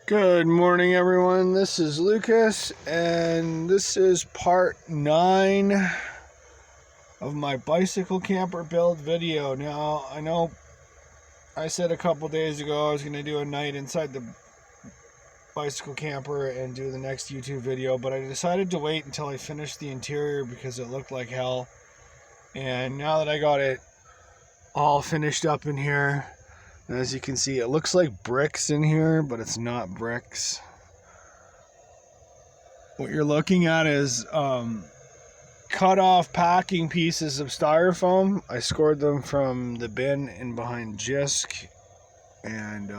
Good morning, everyone. This is Lucas, and this is part 9 of my bicycle camper build video. Now, I know I said a couple days ago I was going to do a night inside the bicycle camper and do the next YouTube video, but I decided to wait until I finished the interior because it looked like hell. And now that I got it all finished up in here, as you can see, it looks like bricks in here, but it's not bricks. What you're looking at is cut off packing pieces of styrofoam. I scored them from the bin in behind Jisk and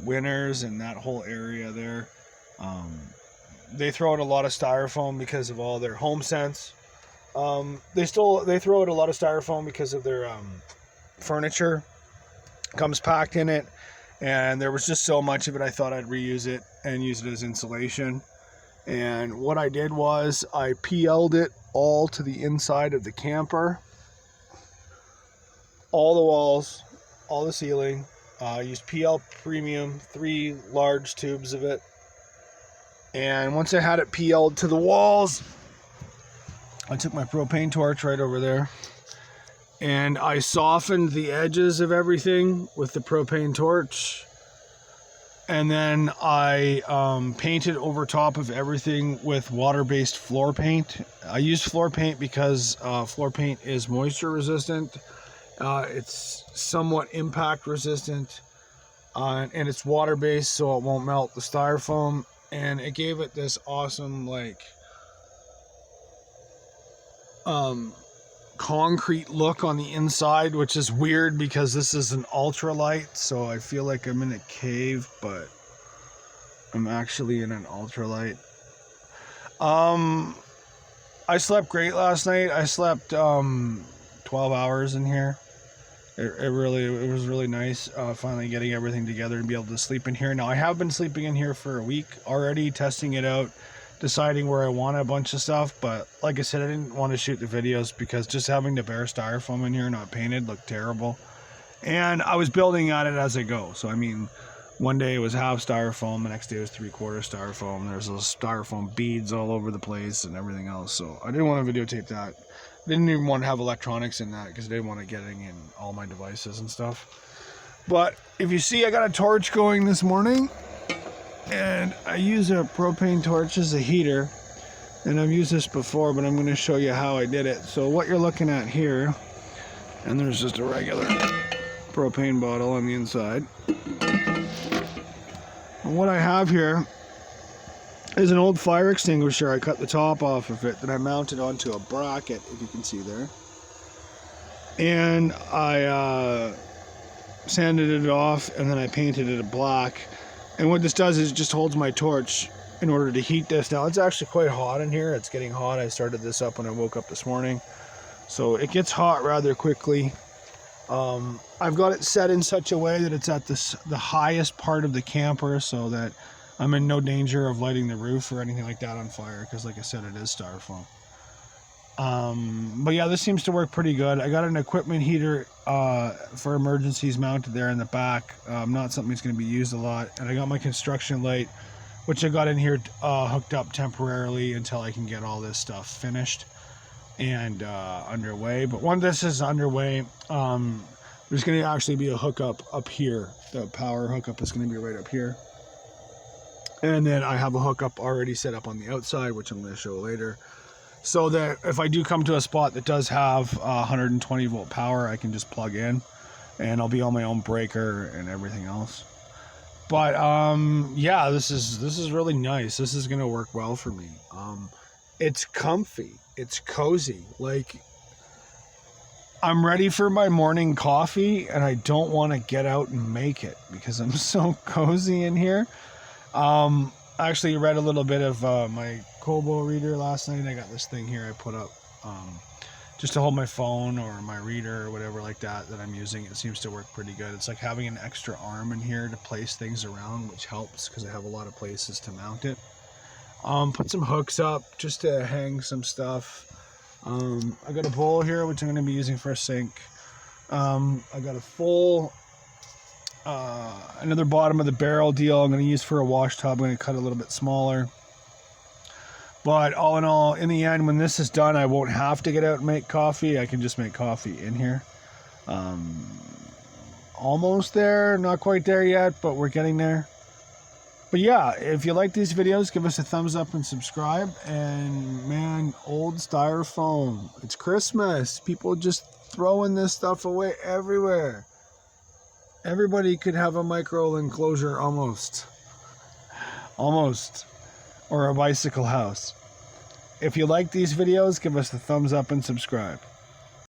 Winners and that whole area there. They throw out a lot of styrofoam because of all their home sense. They throw out a lot of styrofoam because of their furniture comes packed in it, and there was just so much of it I thought I'd reuse it and use it as insulation. And what I did was I PL'd it all to the inside of the camper, all the walls, all the ceiling. I used PL Premium, 3 large tubes of it, and once I had it PL'd to the walls, I took my propane torch right over there and I softened the edges of everything with the propane torch, and then I painted over top of everything with water-based floor paint. I use floor paint because floor paint is moisture resistant, it's somewhat impact resistant, and it's water-based, so it won't melt the styrofoam, and it gave it this awesome concrete look on the inside, which is weird because this is an ultralight, so I feel like I'm in a cave, but I'm actually in an ultralight. I slept great last night. I slept 12 hours in here. It was really nice finally getting everything together and be able to sleep in here. Now, I have been sleeping in here for a week already, testing it out, deciding where I want a bunch of stuff, but like I said, I didn't want to shoot the videos because just having the bare styrofoam in here not painted looked terrible, and I was building at it as I go. So I mean, one day it was half styrofoam, the next day it was 3/4 styrofoam. There's those styrofoam beads all over the place and everything else, so I didn't want to videotape that. I didn't even want to have electronics in that because I didn't want to get it in all my devices and stuff. But if you see, I got a torch going this morning, and I use a propane torch as a heater, and I've used this before, but I'm going to show you how I did it. So what you're looking at here, and there's just a regular propane bottle on the inside, and what I have here is an old fire extinguisher. I cut the top off of it, then I mounted onto a bracket, if you can see there, and I sanded it off, and then I painted it black. And what this does is it just holds my torch in order to heat this. Now, it's actually quite hot in here. It's getting hot. I started this up when I woke up this morning, so it gets hot rather quickly. I've got it set in such a way that it's at the highest part of the camper, so that I'm in no danger of lighting the roof or anything like that on fire, because like I said, it is styrofoam. But yeah, this seems to work pretty good. I got an equipment heater for emergencies mounted there in the back. Not something that's going to be used a lot. And I got my construction light, which I got in here hooked up temporarily until I can get all this stuff finished and underway. But when this is underway, there's going to actually be a hookup up here. The power hookup is going to be right up here. And then I have a hookup already set up on the outside, which I'm going to show later, so that if I do come to a spot that does have 120 volt power, I can just plug in, and I'll be on my own breaker and everything else. But yeah, this is really nice. This is gonna work well for me. It's comfy, it's cozy. Like, I'm ready for my morning coffee, and I don't want to get out and make it because I'm so cozy in here. I actually read a little bit of my Kobo reader last night. I got this thing here I put up just to hold my phone or my reader or whatever like that I'm using. It seems to work pretty good. It's like having an extra arm in here to place things around, which helps because I have a lot of places to mount it. Put some hooks up just to hang some stuff. I got a bowl here which I'm going to be using for a sink. I got a full another bottom of the barrel deal I'm going to use for a wash tub. I'm going to cut a little bit smaller. But all in all, in the end, when this is done, I won't have to get out and make coffee. I can just make coffee in here. Almost there, not quite there yet, but we're getting there. But yeah, if you like these videos, give us a thumbs up and subscribe. And man, old styrofoam. It's Christmas. People just throwing this stuff away everywhere. Everybody could have a micro enclosure almost. Almost. Or a bicycle house. If you like these videos, give us the thumbs up and subscribe.